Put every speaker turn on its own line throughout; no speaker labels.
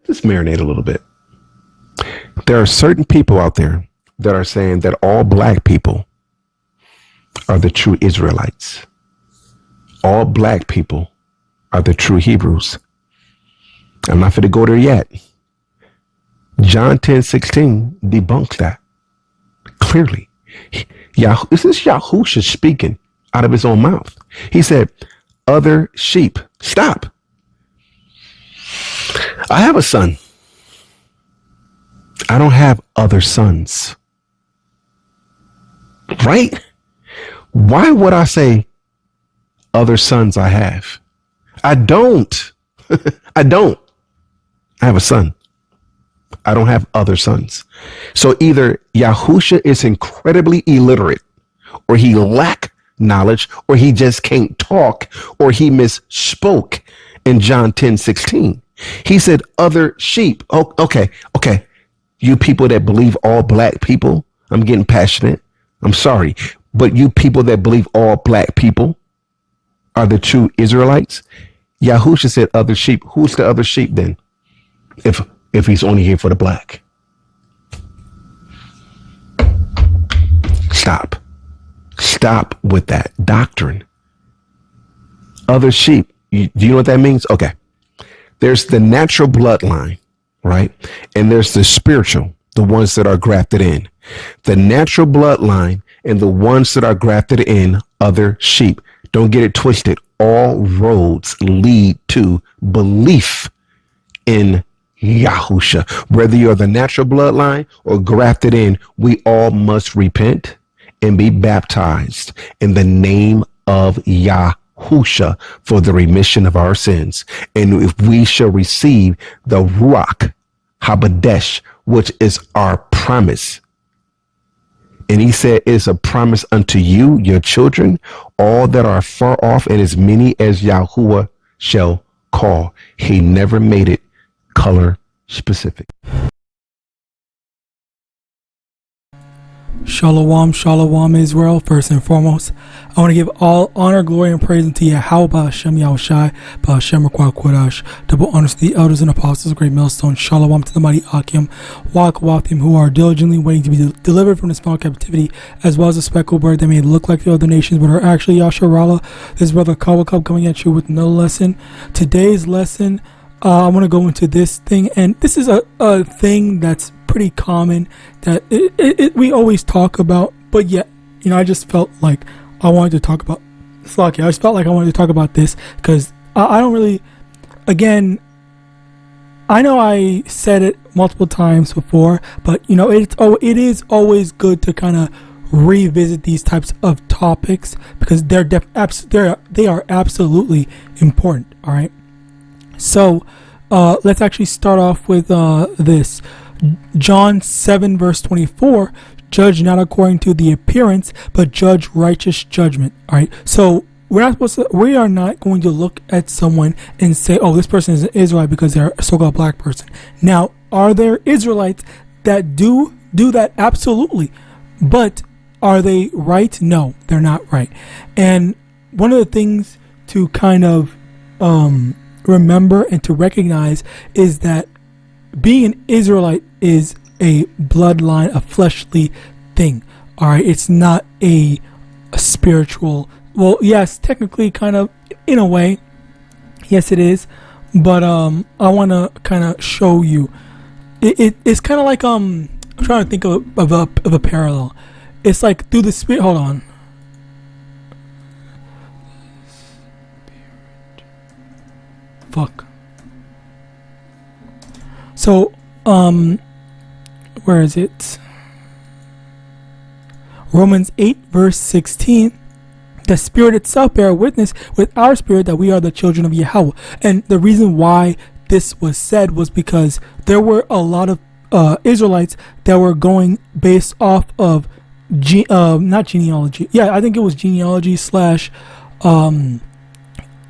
Just marinate a little bit. There are certain people out there that are saying that all black people are the true Israelites. All black people are the true Hebrews. I'm not going to go there yet. John 10:16 debunks that clearly. This is Yahusha speaking out of his own mouth. He said, other sheep. Stop. I have a son. I don't have other sons. Right? Why would I say other sons I have? I don't. I don't. I have a son. I don't have other sons. So either Yahusha is incredibly illiterate, or he lack knowledge, or he just can't talk, or he misspoke in John 10:16. He said other sheep. Oh, okay. You people that believe all black people, I'm getting passionate. I'm sorry. But you people that believe all black people are the true Israelites. Yahusha said other sheep. Who's the other sheep then? If he's only here for the black. Stop with that doctrine. Other sheep. Do you know what that means? Okay. There's the natural bloodline, right? And there's the spiritual, the ones that are grafted in. The natural bloodline and the ones that are grafted in, other sheep. Don't get it twisted. All roads lead to belief in Yahusha. Whether you're the natural bloodline or grafted in, we all must repent and be baptized in the name of Yahusha for the remission of our sins. And if we shall receive the Ruach Habadesh, which is our promise. And he said, it's a promise unto you, your children, all that are far off, and as many as Yahuwah shall call. He never made it color specific.
Shalom Israel. First and foremost, I want to give all honor, glory, and praise unto Yahawah, Hashem, Yahawashi, Hashem, Quadash. Double honors to the elders and apostles, great millstone. Shalom to the mighty Akim, YAHAWAH, who are diligently waiting to be delivered from the small captivity, as well as a speckled bird that may look like the other nations, but are actually Yasharallah. This is Brother Kawakub coming at you with no lesson. Today's lesson, I want to go into this thing, and this is a thing that's pretty common that we always talk about, but yet, I just felt like I wanted to talk about Slaki. I just felt like I wanted to talk about this because I don't really, again, I know I said it multiple times before, but it is always good to kind of revisit these types of topics because they are absolutely important. All right. So let's actually start off with this. John 7 verse 24, judge not according to the appearance, but judge righteous judgment. All right. So we are not going to look at someone and say, oh, this person is an Israelite because they're a so-called black person. Now, are there Israelites that do that? Absolutely. But are they right? No, they're not right. And one of the things to kind of remember and to recognize is that being an Israelite is a bloodline, a fleshly thing. All right. It's not a spiritual. Well, yes, technically, kind of, in a way, yes, it is. But I want to kind of show you. It's kind of like I'm trying to think of a parallel. It's like through the spirit. Hold on. Fuck. So, where is it? Romans 8 verse 16. The Spirit itself bear witness with our spirit that we are the children of Yahweh. And the reason why this was said was because there were a lot of Israelites that were going based off of not genealogy. Yeah, I think it was genealogy slash who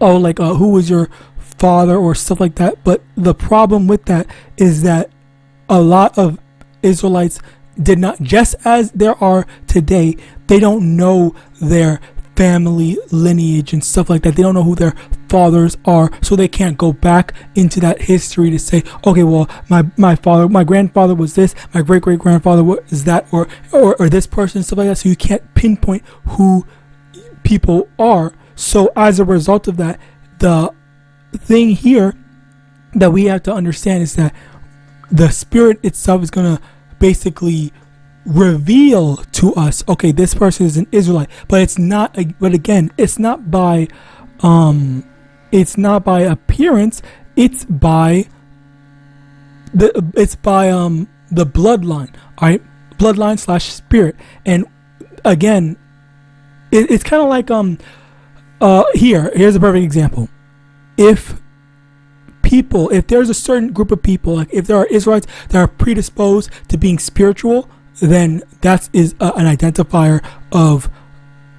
was your father or stuff like that. But the problem with that is that a lot of Israelites did not, just as there are today, they don't know their family lineage and stuff like that. They don't know who their fathers are, so they can't go back into that history to say, okay, well, my grandfather was this, my great great grandfather was that, or this person, stuff like that. So you can't pinpoint who people are. So as a result of that, the thing here that we have to understand is that the Spirit itself is going to basically reveal to us, okay, this person is an Israelite, but it's not, but again, it's not by appearance, it's by the bloodline, all right, bloodline / spirit. And again, it's kind of like here's a perfect example. If there's a certain group of people, like if there are Israelites that are predisposed to being spiritual, then that is an identifier of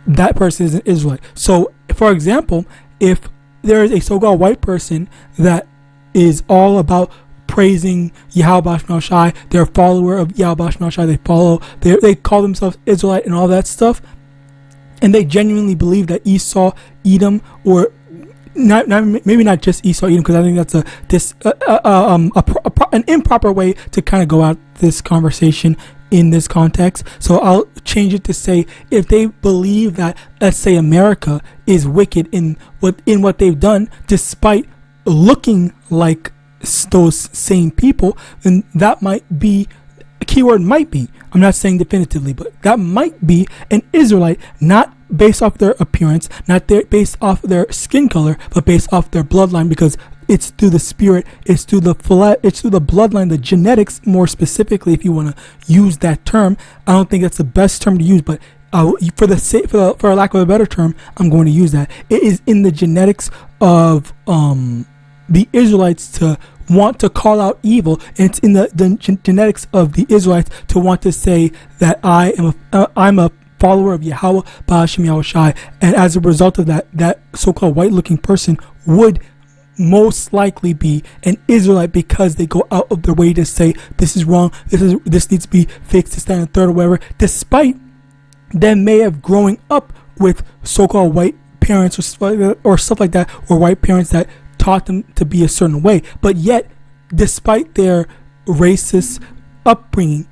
that person is an Israelite. So, for example, if there is a so-called white person that is all about praising YAHAWAH, they're a follower of YAHAWAH, they call themselves Israelite and all that stuff, and they genuinely believe that Esau, Edom, or maybe not just Esau, Edom, because I think that's an improper way to kind of go out this conversation in this context. So I'll change it to say, if they believe that, let's say, America is wicked in what they've done, despite looking like those same people, then that might be, a keyword might be, I'm not saying definitively, but that might be an Israelite, not based off their appearance, not based off their skin color, but based off their bloodline, because it's through the spirit, it's through the bloodline, the genetics, more specifically, if you want to use that term. I don't think that's the best term to use, but for lack of a better term, I'm going to use that. It is in the genetics of the Israelites to want to call out evil, and it's in the genetics of the Israelites to want to say that I'm a follower of YAHAWAH, Yahawashi, and as a result of that so-called white-looking person would most likely be an Israelite, because they go out of their way to say this is wrong, this needs to be fixed, this, that, and third, or whatever, despite them may have growing up with so-called white parents or stuff like that, or white parents that taught them to be a certain way, but yet despite their racist upbringing,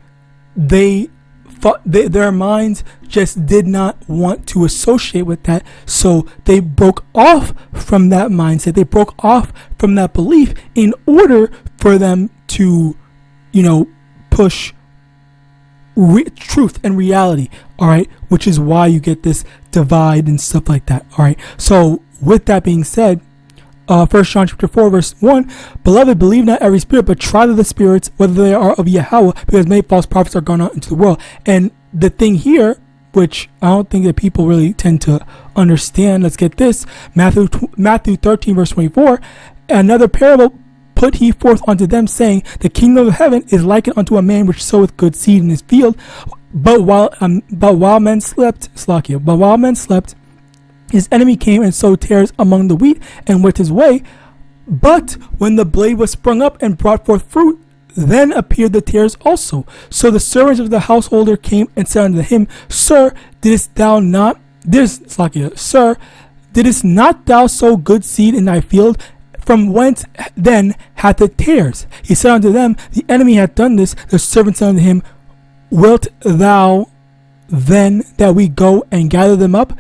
their minds just did not want to associate with that, so they broke off from that mindset, they broke off from that belief in order for them to, push truth and reality, all right, which is why you get this divide and stuff like that, all right. So with that being said, 1 John chapter 4 verse 1, beloved, believe not every spirit, but try the spirits whether they are of Yahweh, because many false prophets are gone out into the world. And the thing here, which I don't think that people really tend to understand, let's get this, Matthew 13 verse 24, another parable put he forth unto them, saying, the kingdom of heaven is likened unto a man which soweth good seed in his field, but while men slept, his enemy came and sowed tares among the wheat, and went his way. But when the blade was sprung up and brought forth fruit, then appeared the tares also. So the servants of the householder came and said unto him, Sir, didst not thou sow good seed in thy field? From whence then hath it tares? He said unto them, the enemy hath done this. The servants said unto him, Wilt thou then that we go and gather them up?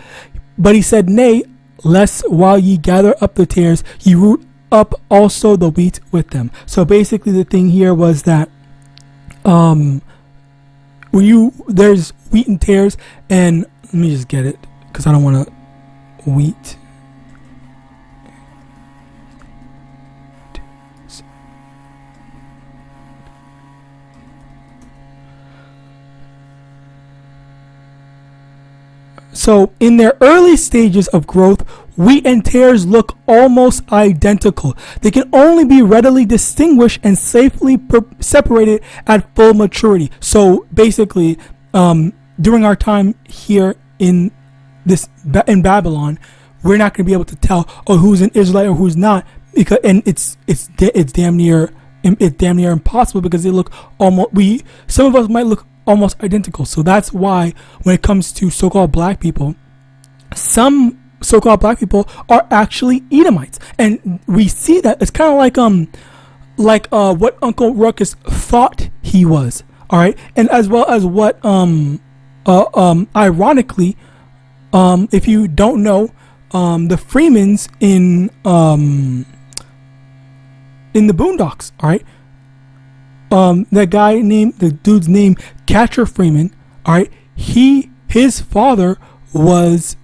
But he said, Nay, lest while ye gather up the tares, ye root up also the wheat with them. So basically the thing here was that there's wheat and tares, and let me just get it, because I don't want to wheat. So in their early stages of growth, wheat and tares look almost identical. They can only be readily distinguished and safely separated at full maturity. So basically, during our time here in Babylon, we're not going to be able to tell who's an Israelite or who's not, because it's damn near impossible, because they look some of us might look almost identical. So that's why when it comes to so-called black people, some so-called black people are actually Edomites, and we see that it's kind of like what Uncle Ruckus thought he was. All right, and as well as what ironically, if you don't know, the Freemans in the Boondocks, all right, the dude's name Catcher Freeman, all right, his father was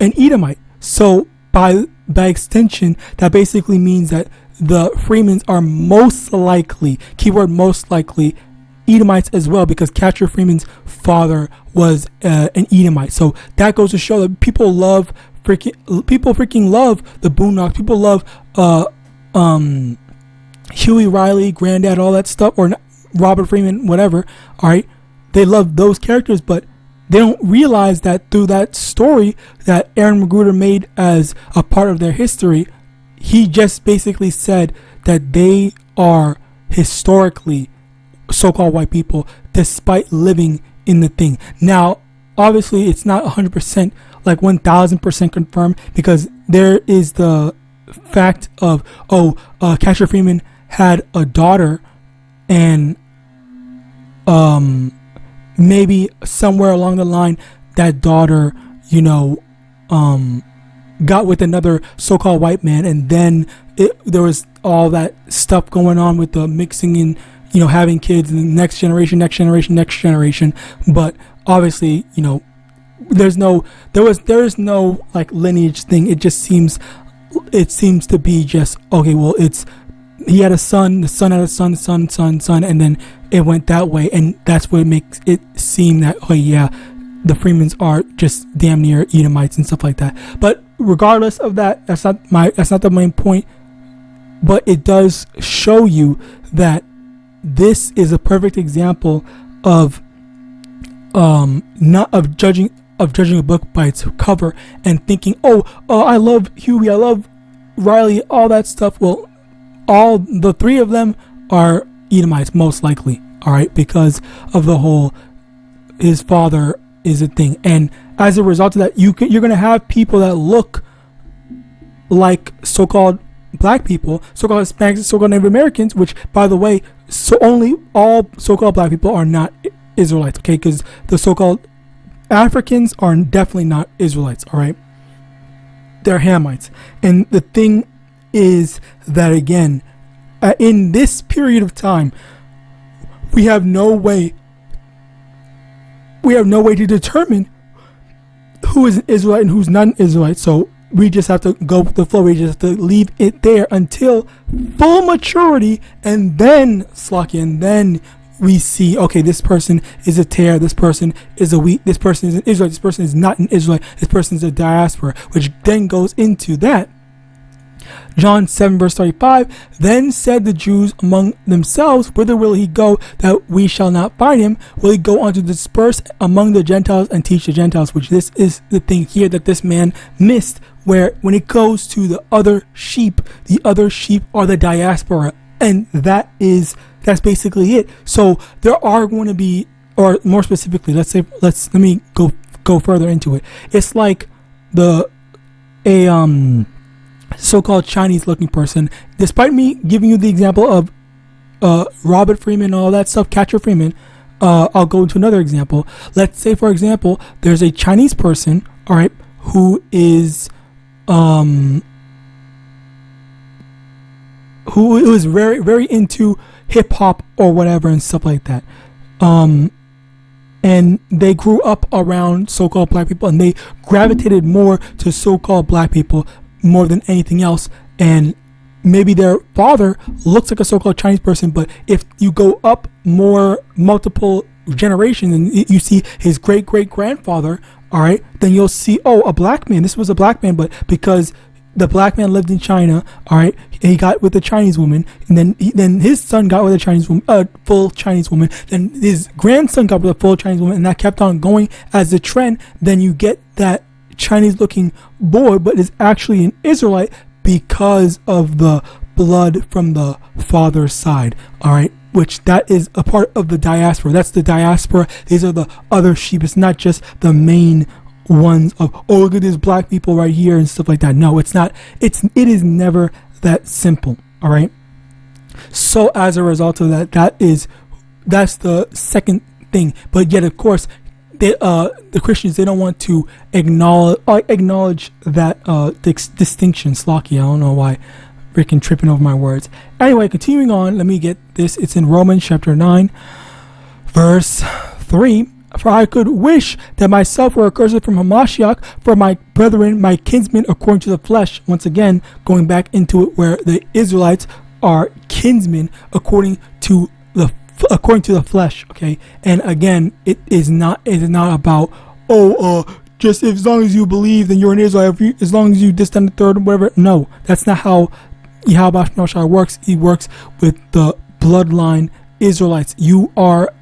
an Edomite. So by extension, that basically means that the Freemans are most likely, keyword most likely, Edomites as well, because Catcher Freeman's father was an Edomite. So that goes to show that people freaking love the Boondocks. People love Huey Riley, Granddad, all that stuff, or Robert Freeman, whatever. All right, they love those characters, but they don't realize that through that story that Aaron Magruder made as a part of their history, he just basically said that they are historically so-called white people despite living in the thing. Now, obviously, it's not 100%, like 1,000% confirmed, because there is the fact of, Catcher Freeman had a daughter, and maybe somewhere along the line that daughter, got with another so-called white man, and then there was all that stuff going on with the mixing in, having kids in the next generation. But obviously, there is no like lineage thing. It seems to be just, okay, well, he had a son, the son had a son, son, and then it went that way, and that's what makes it seem that, oh yeah, the Freemans are just damn near Edomites and stuff like that. But regardless of that, that's not the main point. But it does show you that this is a perfect example of not of judging a book by its cover and thinking, I love Huey, I love Riley, all that stuff. Well, all the three of them are Edomites, most likely, all right, because of the whole his father is a thing. And as a result of that, you're going to have people that look like so-called black people, so-called Hispanics, so-called Native Americans, which, by the way, only all so-called black people are not Israelites, okay? Because the so-called Africans are definitely not Israelites, all right? They're Hamites. And the thing is that, again, in this period of time, we have no way to determine who is an Israelite and who's not an Israelite. So we just have to go with the flow. We just have to leave it there until full maturity, and then we see, okay, this person is a tear, this person is a wheat, this person is an Israelite, this person is not an Israelite, this person is a diaspora, which then goes into that. John 7 verse 35, then said the Jews among themselves, whither will he go that we shall not find him? Will he go on to disperse among the Gentiles and teach the Gentiles? Which this is the thing here that this man missed, where when it goes to the other sheep are the diaspora, and that's basically it. So there are going to be, or more specifically, let me go further into it. It's like so-called Chinese looking person, despite me giving you the example of Robert Freeman and all that stuff, Catcher Freeman, I'll go into another example. Let's say, for example, there's a Chinese person, all right, who is very, very into hip-hop or whatever and stuff like that, and they grew up around so-called black people, and they gravitated more to so-called black people more than anything else. And maybe their father looks like a so-called Chinese person, but if you go up multiple generations and you see his great-great-grandfather, all right, then you'll see, a black man. This was a black man, but because the black man lived in China, all right, he got with a Chinese woman, and then his son got with a Chinese woman, full Chinese woman, then his grandson got with a full Chinese woman, and that kept on going as a trend. Then you get that Chinese looking boy, but is actually an Israelite because of the blood from the father's side, all right, which that is a part of the diaspora. That's the diaspora. These are the other sheep. It's not just the main ones of, oh, look at this black people right here and stuff like that. No, it's not. It is never that simple. All right. So as a result of that, that's the second thing. But yet, of course, the Christians, they don't want to acknowledge that distinction. Slocky. I don't know why freaking tripping over my words. Anyway, continuing on, let me get this. It's in Romans chapter 9, verse 3. For I could wish that myself were accursed from Hamashiach, for my brethren, my kinsmen, according to the flesh. Once again, going back into it, where the Israelites are kinsmen according to the flesh. Okay, and again, it is not about just as long as you believe, then you're an Israelite. As long as you this, then the third, whatever. No, that's not how YAHAWAH works. He works with the bloodline Israelites. You are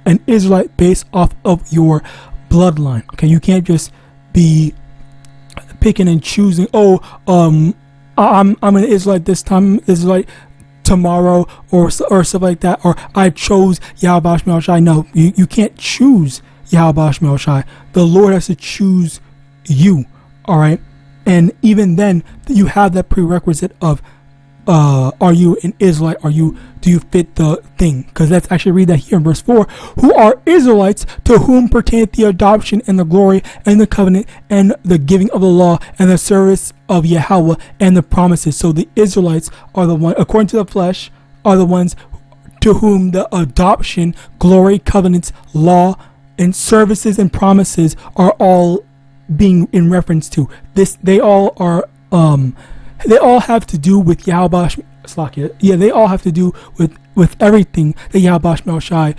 an Israelite based off of your bloodline. Okay, you can't just be picking and choosing. I'm an Israelite this time, Israelite tomorrow, or stuff like that. Or I chose YAHAWASHI. No, you can't choose YAHAWASHI. The Lord has to choose you. All right, and even then, you have that prerequisite of are you an Israelite? Do you fit the thing? Because let's actually read that here in verse 4. Who are Israelites, to whom pertaineth the adoption and the glory and the covenant and the giving of the law and the service of Yahweh and the promises. So the Israelites are the one, according to the flesh, are the ones to whom the adoption, glory, covenants, law, and services and promises are all being in reference to. They all have to do with YAHAWASH. Yeah, they all have to do with everything that YAHAWASH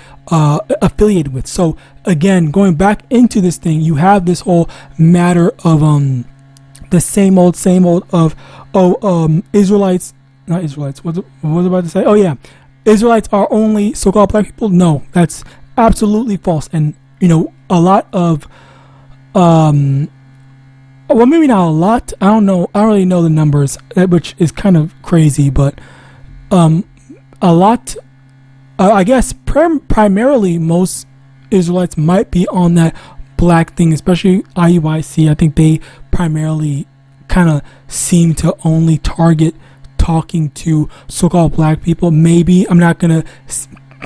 affiliated with. So again, going back into this thing, you have this whole matter of the same old of Israelites, not Israelites. What was I about to say? Oh yeah, Israelites are only so-called black people. No, that's absolutely false. And a lot of well, maybe not a lot. I don't know. I don't really know the numbers, which is kind of crazy. But a lot. I guess primarily most Israelites might be on that black thing, especially IUIC. I think they primarily kind of seem to only target talking to so-called black people. Maybe I'm not gonna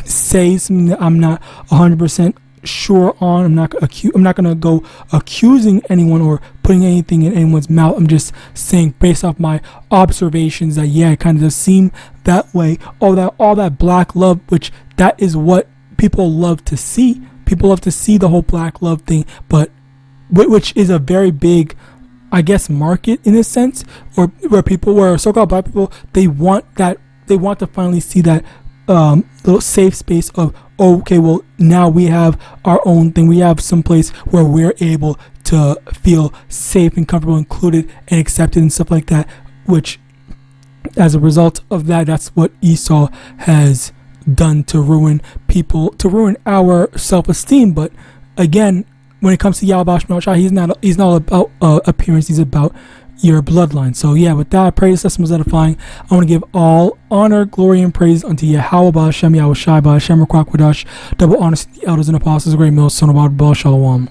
say something that I'm not 100% sure on. I'm not gonna go accusing anyone or putting anything in anyone's mouth. I'm just saying based off my observations that it kind of does seem that way. All that black love, which that is what people love to see. People love to see the whole black love thing, but which is a very big, I guess, market in a sense, or where so-called black people, they want to finally see that little safe space of, okay, well, now we have our own thing. We have some place where we're able to feel safe and comfortable, included and accepted and stuff like that, which as a result of that, that's what Esau has done to ruin people, to ruin our self-esteem. But again, when it comes to YAHAWASH, he's not about appearance, he's about your bloodline. So with that, I pray this lesson was edifying. I want to give all honor, glory, and praise unto Yahawah, Shem Yahawashi, Hashem Rakwak Wadash, double honor to the elders and apostles, great millstone, about Shalom.